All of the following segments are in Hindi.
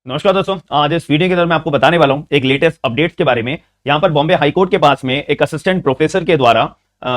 नमस्कार दोस्तों, आज इस वीडियो के अंदर मैं आपको बताने वाला हूं एक लेटेस्ट अपडेट्स के बारे में। यहां पर बॉम्बे हाई कोर्ट के पास में एक असिस्टेंट प्रोफेसर के द्वारा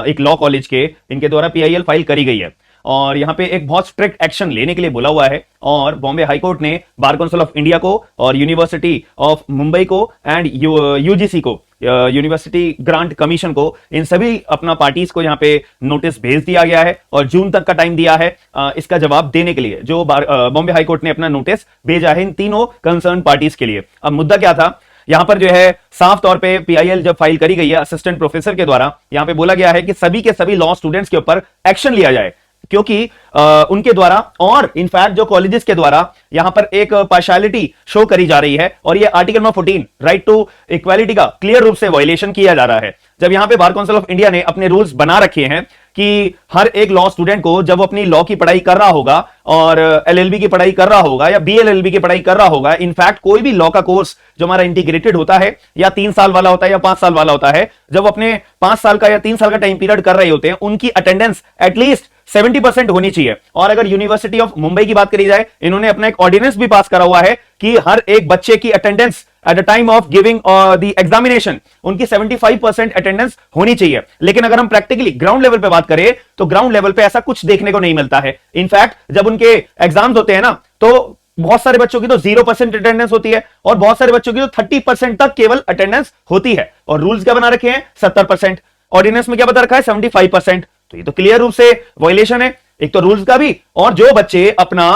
एक लॉ कॉलेज के इनके द्वारा पीआईएल फाइल करी गई है और यहां पे एक बहुत स्ट्रिक्ट एक्शन लेने के लिए बोला हुआ है। और बॉम्बे हाई कोर्ट ने बार काउंसिल ऑफ इंडिया को और यूनिवर्सिटी ऑफ मुंबई को एंड यूजीसी को, यूनिवर्सिटी ग्रांट कमीशन को, इन सभी अपना पार्टीज को यहां पे नोटिस भेज दिया गया है और जून तक का टाइम दिया है इसका जवाब देने के लिए। जो बॉम्बे हाई कोर्ट ने अपना नोटिस भेजा है इन तीनों कंसर्न पार्टीज के लिए। अब मुद्दा क्या था, यहां पर जो है साफ तौर पे पीआईएल जब फाइल करी गई है असिस्टेंट प्रोफेसर के द्वारा, यहां पे बोला गया है कि सभी के सभी लॉ स्टूडेंट्स के ऊपर एक्शन लिया जाए, क्योंकि उनके द्वारा और इनफैक्ट जो कॉलेजेस के द्वारा यहां पर एक पार्शियलिटी शो करी जा रही है और ये article number 14 right to equality का क्लियर रूप से वायलेशन किया जा रहा है। जब यहां पे बार काउंसिल ऑफ इंडिया ने अपने रूल्स बना रखे हैं कि हर एक लॉ स्टूडेंट को जब अपनी लॉ की पढ़ाई कर रहा होगा और एलएलबी की पढ़ाई कर रहा होगा या बीएलएलबी की पढ़ाई कर रहा होगा, इनफैक्ट कोई भी लॉ का कोर्स जो हमारा इंटीग्रेटेड होता है या 3 साल वाला होता है या 5 साल वाला होता है, जब अपने 5 साल का या 3 साल का टाइम पीरियड कर रहे होते हैं, उनकी अटेंडेंस एटलीस्ट 70% होनी चाहिए। और अगर यूनिवर्सिटी ऑफ मुंबई की बात करी जाए, इन्होंने अपना एक ऑर्डिनेंस भी पास करा हुआ है कि हर एक बच्चे की attendance at the time of giving the examination उनकी 75% अटेंडेंस होनी चाहिए। लेकिन अगर हम प्रैक्टिकली ग्राउंड लेवल पे बात करें तो ग्राउंड लेवल पे ऐसा कुछ देखने को नहीं मिलता है। इनफैक्ट जब उनके एग्जाम्स होते हैं ना, तो बहुत सारे बच्चों की तो 0% अटेंडेंस होती है और बहुत सारे बच्चों की तो 30% तक केवल अटेंडेंस होती है। और रूल्स क्या बना रखे हैं? 70%। ऑर्डिनेंस में क्या बता रखा है? 75%। तो ये तो क्लियर रूप से वायलेशन है, एक तो रूल्स का भी, और जो बच्चे अपना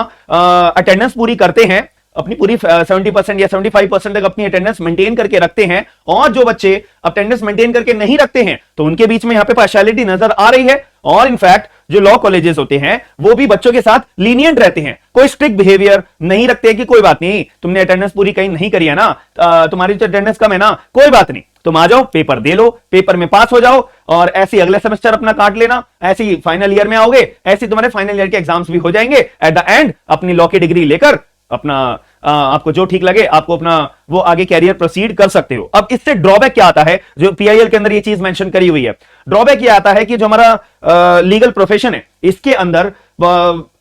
अटेंडेंस पूरी करते हैं, अपनी पूरी 70% या 75% तक अपनी अटेंडेंस मेंटेन करके रखते हैं, और जो बच्चे अटेंडेंस मेंटेन करके नहीं रखते हैं, तो उनके बीच में यहां पे पार्शियलिटी नजर आ रही है। और इनफैक्ट जो लॉ कॉलेजेस होते हैं वो भी बच्चों के साथ लीनियंट रहते हैं, कोई स्ट्रिक्ट बिहेवियर नहीं रखते कि कोई बात नहीं, तुमने अटेंडेंस पूरी कहीं नहीं करी है ना, तुम्हारी जो अटेंडेंस कम है ना, कोई बात नहीं, तुम आ जाओ, पेपर दे लो, पेपर में पास हो जाओ और ऐसे अगले सेमेस्टर अपना काट लेना, ऐसे ही फाइनल ईयर में आओगे, ऐसे तुम्हारे फाइनल ईयर के एग्जाम्स भी हो जाएंगे। एट द एंड अपनी लॉ की डिग्री लेकर अपना आपको जो ठीक लगे आपको अपना वो आगे कैरियर प्रोसीड कर सकते हो। अब इससे ड्रॉबैक क्या आता है, जो पीआईएल के अंदर ये चीज मेंशन करी हुई है, ड्रॉबैक ये आता है कि जो हमारा लीगल प्रोफेशन है इसके अंदर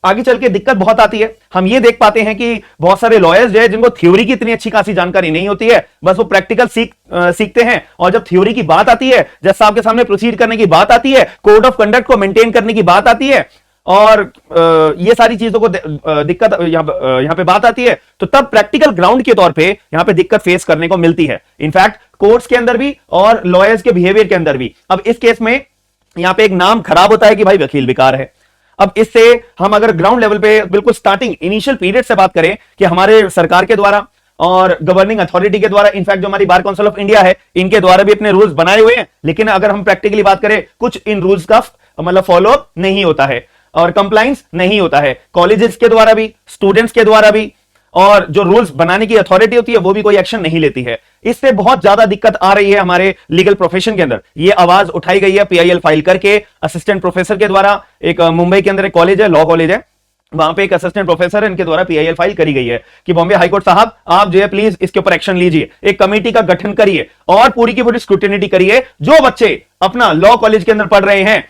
आगे चल के दिक्कत बहुत आती है। हम ये देख पाते हैं कि बहुत सारे लॉयर्स जो है जिनको थ्योरी की इतनी अच्छी खासी जानकारी नहीं होती है, बस वो प्रैक्टिकल सीखते हैं, और जब थ्योरी की बात आती है, जज साहब के सामने प्रोसीड करने की बात आती है, कोड ऑफ कंडक्ट को मेंटेन करने की बात आती है, और ये सारी चीजों को दिक्कत यहां पे बात आती है, तो तब प्रैक्टिकल ग्राउंड के तौर पे यहां पे दिक्कत फेस करने को मिलती है, इनफैक्ट कोर्ट्स के अंदर भी और लॉयर्स के बिहेवियर के अंदर भी। अब इस केस में यहां पे एक नाम खराब होता है कि भाई वकील बेकार है। अब इससे हम अगर ग्राउंड लेवल पे बिल्कुल स्टार्टिंग इनिशियल पीरियड से बात करें कि हमारे सरकार के द्वारा और गवर्निंग अथॉरिटी के द्वारा, इनफैक्ट जो हमारी बार काउंसिल ऑफ इंडिया है, इनके द्वारा भी अपने रूल्स बनाए हुए हैं, लेकिन अगर हम प्रैक्टिकली बात करें कुछ इन रूल्स का मतलब फॉलो नहीं होता है और कंप्लायंस नहीं होता है, कॉलेजेस के द्वारा भी, स्टूडेंट्स के द्वारा भी, और जो रूल्स बनाने की अथॉरिटी होती है वो भी कोई एक्शन नहीं लेती है। इससे बहुत ज्यादा दिक्कत आ रही है हमारे लीगल प्रोफेशन के अंदर। ये आवाज उठाई गई है पीआईएल फाइल करके असिस्टेंट प्रोफेसर के द्वारा। एक मुंबई के अंदर एक कॉलेज है, लॉ कॉलेज है, वहां पे एक असिस्टेंट प्रोफेसर है, इनके द्वारा पीआईएल फाइल करी गई है कि बॉम्बे हाईकोर्ट साहब आप जो है प्लीज इसके ऊपर एक्शन लीजिए, एक कमेटी का गठन करिए और पूरी की पूरी स्क्रूटिनिटी करिए। जो बच्चे अपना लॉ कॉलेज के अंदर पढ़ रहे हैं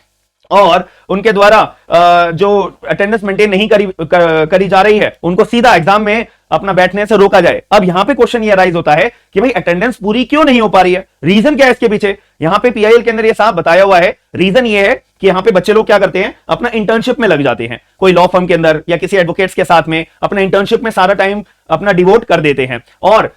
और उनके द्वारा जो अटेंडेंस मेंटेन नहीं करी जा रही है, उनको सीधा एग्जाम में अपना बैठने से रोका जाए। अब यहां पे क्वेश्चन ये राइज होता है कि भाई अटेंडेंस पूरी क्यों नहीं हो पा रही है, रीजन क्या है इसके पीछे? यहां पे पीआईएल के अंदर ये साफ बताया हुआ है, रीजन ये है कि यहां पे बच्चे लोग क्या करते हैं, अपना इंटर्नशिप में लग जाते हैं, कोई लॉ फर्म के अंदर या किसी एडवोकेट्स के साथ में अपना इंटर्नशिप में सारा टाइम अपना डिवोट कर देते हैं। और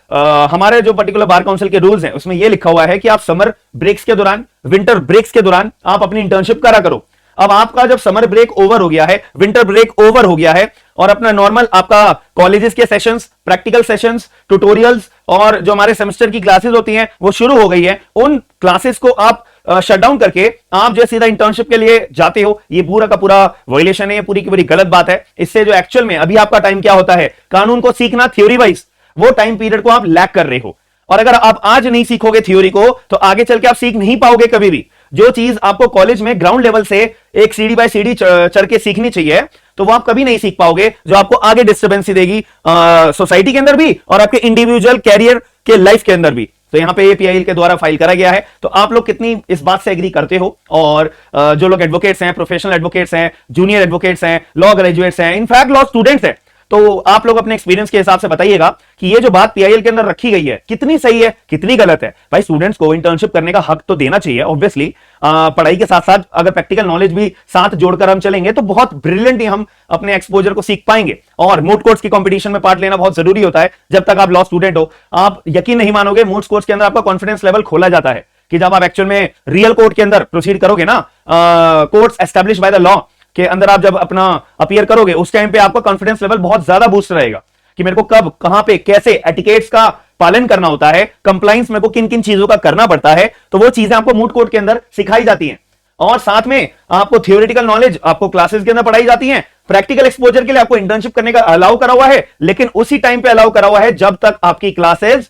हमारे जो पर्टिकुलर बार काउंसिल के रूल्स हैं उसमें यह लिखा हुआ है कि आप समर ब्रेक्स के दौरान, विंटर ब्रेक्स के दौरान आप अपनी इंटर्नशिप करा करो। अब आपका जब समर ब्रेक ओवर हो गया है, विंटर ब्रेक ओवर हो गया है, और अपना नॉर्मल आपका कॉलेजेस के सेशंस, प्रैक्टिकल सेशंस, ट्यूटोरियल्स और जो हमारे सेमेस्टर की क्लासेस होती हैं वो शुरू हो गई है, उन क्लासेस को आप शट डाउन करके आप जो सीधा इंटर्नशिप के लिए जाते हो, ये पूरा का पूरा वायलेशन है, ये पूरी की पूरी गलत बात है। इससे जो एक्चुअल में अभी आपका टाइम क्या होता है, कानून को सीखना थ्योरी वाइज, वो टाइम पीरियड को आप लैक कर रहे हो। और अगर आप आज नहीं सीखोगे थ्योरी को, तो आगे चल के आप सीख नहीं पाओगे कभी भी। जो चीज आपको कॉलेज में ग्राउंड लेवल से एक सीढ़ी बाय सीढ़ी चढ़ के सीखनी चाहिए, तो वो आप कभी नहीं सीख पाओगे, जो आपको आगे डिस्टर्बेंस देगी सोसाइटी के अंदर भी और आपके इंडिविजुअल कैरियर के लाइफ के अंदर भी। तो यहां पे पीआईएल के द्वारा फाइल करा गया है। तो आप लोग कितनी इस बात से एग्री करते हो? और जो लोग एडवोकेट्स हैं, प्रोफेशनल एडवोकेट्स हैं, जूनियर एडवोकेट्स हैं, लॉ ग्रेजुएट्स हैं, इनफैक्ट लॉ स्टूडेंट्स हैं, तो आप लोग अपने एक्सपीरियंस के हिसाब से बताइएगा कि ये जो बात पीआईएल के अंदर रखी गई है कितनी सही है, कितनी गलत है। भाई स्टूडेंट्स को इंटर्नशिप करने का हक तो देना चाहिए ऑब्वियसली। पढ़ाई के साथ साथ अगर प्रैक्टिकल नॉलेज भी साथ जोड़कर हम चलेंगे तो बहुत ब्रिलियंटली हम अपने एक्सपोजर को सीख पाएंगे। और मूड कोर्ट्स की कंपटीशन में पार्ट लेना बहुत जरूरी होता है। जब तक आप लॉ स्टूडेंट हो, आप यकीन नहीं मानोगे, मूड कोर्ट्स के अंदर आपका कॉन्फिडेंस लेवल खोला जाता है कि जब आप एक्चुअल में रियल कोर्ट के अंदर प्रोसीड करोगे ना, courts establish by the law के अंदर आप जब अपना अपीयर करोगे, उस टाइम पे आपका कॉन्फिडेंस लेवल बहुत ज्यादा बूस्ट रहेगा कि मेरे को कब, कहां पे, कैसे एटिकेट्स का पालन करना होता है, कंप्लाइंस मेरे को किन किन चीजों का करना पड़ता है। तो वो चीजें आपको मूड कोर्ट के अंदर सिखाई जाती हैं। और साथ में आपको थियोरेटिकल नॉलेज आपको क्लासेस के अंदर पढ़ाई जाती है। प्रैक्टिकल एक्सपोजर के लिए आपको इंटर्नशिप करने का अलाउ करा हुआ है, लेकिन उसी टाइम पे अलाउ करा हुआ है जब तक आपकी क्लासेस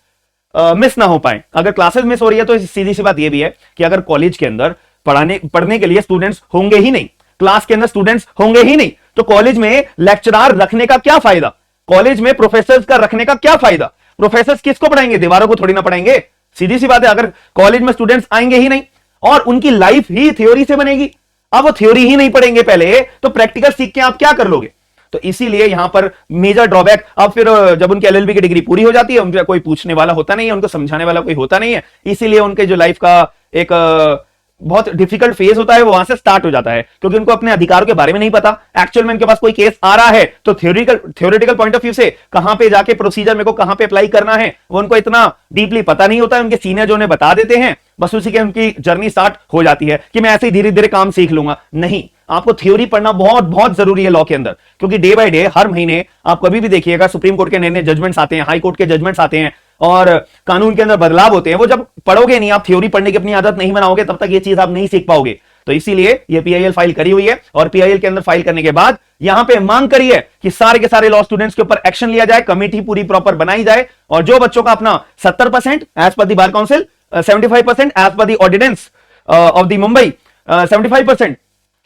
मिस ना हो पाए। अगर क्लासेस मिस हो रही है तो सीधी सी बात यह भी है कि अगर कॉलेज के अंदर पढ़ने के लिए स्टूडेंट्स होंगे ही नहीं, क्लास के अंदर स्टूडेंट्स होंगे ही नहीं, तो कॉलेज में लेक्चरार रखने का क्या फायदा, कॉलेज में प्रोफेसर्स का रखने का क्या फायदा। प्रोफेसर्स किसको पढ़ाएंगे? दीवारों को थोड़ी ना पढ़ाएंगे। सीधी सी बात है, अगर कॉलेज में स्टूडेंट्स आएंगे ही नहीं और उनकी लाइफ ही थ्योरी से बनेगी, अब वो थ्योरी ही नहीं पढ़ेंगे पहले, तो प्रैक्टिकल सीख के आप क्या कर लोगे? तो इसीलिए यहां पर मेजर ड्रॉबैक, अब फिर जब उनकी एलएलबी की डिग्री पूरी हो जाती है, उनका कोई पूछने वाला होता नहीं है, उनको समझाने वाला कोई होता नहीं है, इसीलिए उनके जो लाइफ का एक बहुत डिफिकल्ट फेज होता है वो वहां से स्टार्ट हो जाता है, क्योंकि उनको अपने अधिकारों के बारे में नहीं पता। एक्चुअल में उनके पास कोई केस आ रहा है तो थ्योरेटिकल पॉइंट ऑफ व्यू से कहां पे जाके प्रोसीजर मेरे को कहां पे अप्लाई करना है वो उनको इतना डीपली पता नहीं होता है। उनके सीनियर जो उन्हें बता देते हैं, बस उसी के उनकी जर्नी स्टार्ट हो जाती है कि मैं ऐसे ही धीरे धीरे काम सीख लूंगा। नहीं, आपको थ्योरी पढ़ना बहुत बहुत जरूरी है लॉ के अंदर, क्योंकि डे बाय डे हर महीने आप कभी भी देखिएगा सुप्रीम कोर्ट के नए नए जजमेंट्स आते हैं, हाई कोर्ट के जजमेंट्स आते हैं और कानून के अंदर बदलाव होते हैं। वो जब पढ़ोगे नहीं, आप थ्योरी पढ़ने की अपनी आदत नहीं बनाओगे, तब तक ये चीज आप नहीं सीख पाओगे। तो इसीलिए ये पीआईएल फाइल करी हुई है और पीआईएल के अंदर फाइल करने के बाद यहां पे मांग करी है कि सारे के सारे लॉ स्टूडेंट्स के ऊपर एक्शन लिया जाए, कमेटी पूरी प्रॉपर बनाई जाए और जो बच्चों का अपना 70% as per the Bar Council, 75% as per the ordinance of the Mumbai, 75%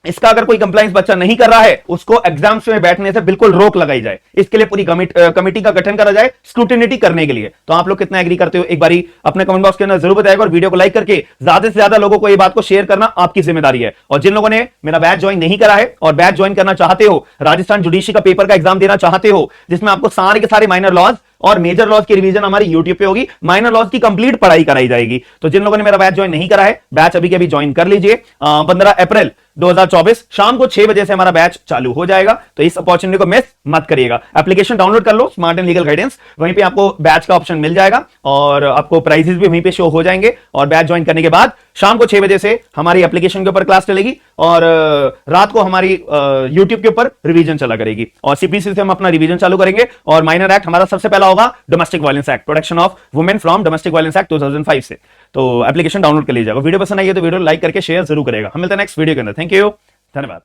इसका अगर कोई कंप्लायंस बच्चा नहीं कर रहा है, उसको एग्जाम्स में बैठने से बिल्कुल रोक लगाई जाए। इसके लिए पूरी कमेटी का गठन करा जाए स्क्रूटिनिटी करने के लिए। तो आप लोग कितना एग्री करते हो एक बारी अपने कमेंट बॉक्स के अंदर जरूर बताएगा और वीडियो को लाइक करके ज्यादा से ज्यादा लोगों को ये बात को शेयर करना आपकी जिम्मेदारी है। और जिन लोगों ने मेरा बैच ज्वाइन नहीं करा है और बैच ज्वाइन करना चाहते हो, राजस्थान जुडिशरी का पेपर का एग्जाम देना चाहते हो, जिसमें आपको सारे के सारे माइनर लॉज और मेजर लॉज की रिवीजन हमारी यूट्यूब पे होगी, माइनर लॉज की कंप्लीट पढ़ाई कराई जाएगी। तो जिन लोगों ने मेरा बैच ज्वाइन नहीं करा है, बैच अभी के अभी ज्वाइन कर लीजिए। 15 अप्रैल 2024 शाम को 6 बजे से हमारा बैच चालू हो जाएगा, तो इस अपॉर्चुनिटी को मिस मत करिएगा। एप्लीकेशन डाउनलोड कर लो, स्मार्ट एंड लीगल गाइडेंस, वहीं पे आपको बैच का ऑप्शन मिल जाएगा और आपको प्राइजेस भी वहीं पे शो हो जाएंगे। और बैच ज्वाइन करने के बाद शाम को 6 बजे से हमारी एप्लीकेशन के ऊपर क्लास चलेगी और रात को हमारी यूट्यूब के ऊपर रिवीजन चला करेगी और सीपीसी से हम अपना रिवीजन चालू करेंगे। और माइनर एक्ट हमारा सबसे पहला होगा domestic violence act, protection of women from domestic violence act 2005 से। तो एप्लीकेशन डाउनलोड कर लीजिएगा। वीडियो पसंद आई है तो वीडियो लाइक करके शेयर जरूर करेगा। हम मिलते हैं नेक्स्ट वीडियो के अंदर। थैंक यू, धन्यवाद।